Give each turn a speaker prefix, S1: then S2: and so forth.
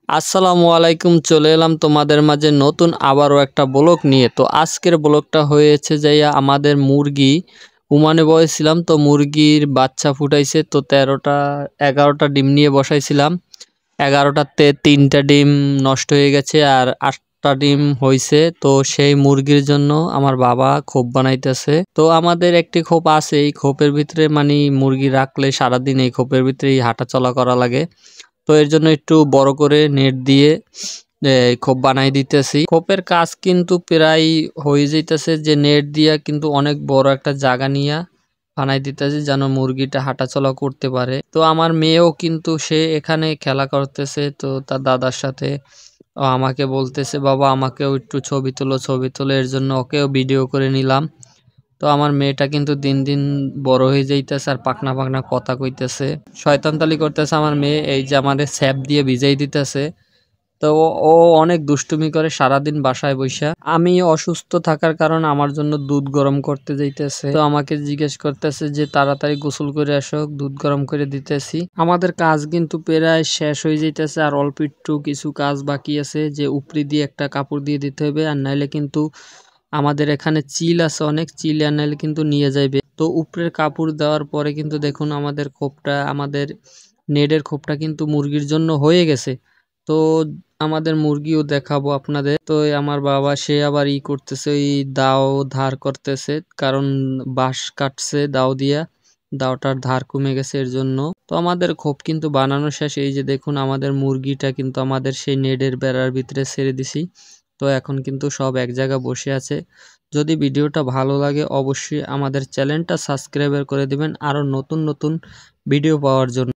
S1: আসসালামু আলাইকুম, চলে এলাম তোমাদের মাঝে নতুন আবারও একটা ব্লগ নিয়ে। তো আজকের ব্লগটা হয়েছে যাইয়া আমাদের মুরগি উমানে বসেছিলাম, তো মুরগির বাচ্চা ফুটাইছে। তো 11টা ডিম নিয়ে বসাইছিলাম, 11টাতে 3টা ডিম নষ্ট হয়ে গেছে আর 8টা ডিম হয়েছে। তো সেই মুরগির জন্য আমার বাবা খোপ বানাইতেছে। তো আমাদের একটি খোপ আছে, এই খোপের ভিতরে মানে মুরগি রাখলে সারাদিন এই খোপের ভিতরেই হাঁটা চলা করা লাগে। তো এর জন্য একটু বড় করে নেট দিয়ে খোপ বানাই দিতেছি। খোপের কাজ কিন্তু প্রায় হয়ে যাইতেছে, যে নেট দিয়া কিন্তু অনেক বড় একটা জায়গা নিয়ে বানাই দিতেছি যেন মুরগিটা হাঁটাচলা করতে পারে। তো আমার মেয়েও কিন্তু সে এখানে খেলা করতেছে, তো তার দাদার সাথে আমাকে বলতেছে বাবা আমাকেও একটু ছবি তোলো ছবি তোলো, এর জন্য ওকেও ভিডিও করে নিলাম। তো আমার মেয়েটা কিন্তু দিন দিন বড় হয়ে যাইতেছে আর পাকনা পাকনা কথা কইতেছে, শয়তানতালি করতেছে আমার মেয়ে। এই যে আমাদের স্যাপ দিয়ে ভিজাই দিতেছে। তো ও অনেক দুষ্টুমি করে সারাদিন বাসায় বইসা। আমি অসুস্থ থাকার কারণে আমার জন্য দুধ গরম করতে যাইতেছে, তো আমাকে জিজ্ঞেস করতেছে যে তাড়াতাড়ি গোসল করে আসো, দুধ গরম করে দিতেছি। আমাদের কাজ কিন্তু প্রায় শেষ হয়ে যাইতেছে, আর অল্প একটু কিছু কাজ বাকি আছে, যে উপরি দিয়ে একটা কাপড় দিয়ে দিতে হবে, আর নাইলে কিন্তু আমাদের এখানে চিল আছে, অনেক চিল, আর নাইলে কিন্তু নিয়ে যাইবে। তো উপরের কাপড় দেওয়ার পরে কিন্তু দেখুন আমাদের খোপটা, আমাদের নেটের খোপটা কিন্তু মুরগির জন্য হয়ে গেছে। তো আমাদের মুরগিও দেখাবো আপনাদের। তো আমার বাবা সে আবার করতেছে, ওই দাও ধার করতেছে, কারণ বাঁশ কাটছে দাও দিয়া, দাওটার ধার কমে গেছে এর জন্য। তো আমাদের খোপ কিন্তু বানানো শেষ। এই যে দেখুন আমাদের মুরগিটা কিন্তু আমাদের সেই নেটের বেড়ার ভিতরে ছেড়ে দিছি। তো এখন কিন্তু সব এক জায়গায় বসে আছে। যদি ভিডিওটা ভালো লাগে অবশ্যই আমাদের চ্যানেলটা সাবস্ক্রাইব করে দিবেন আরো নতুন নতুন ভিডিও পাওয়ার জন্য।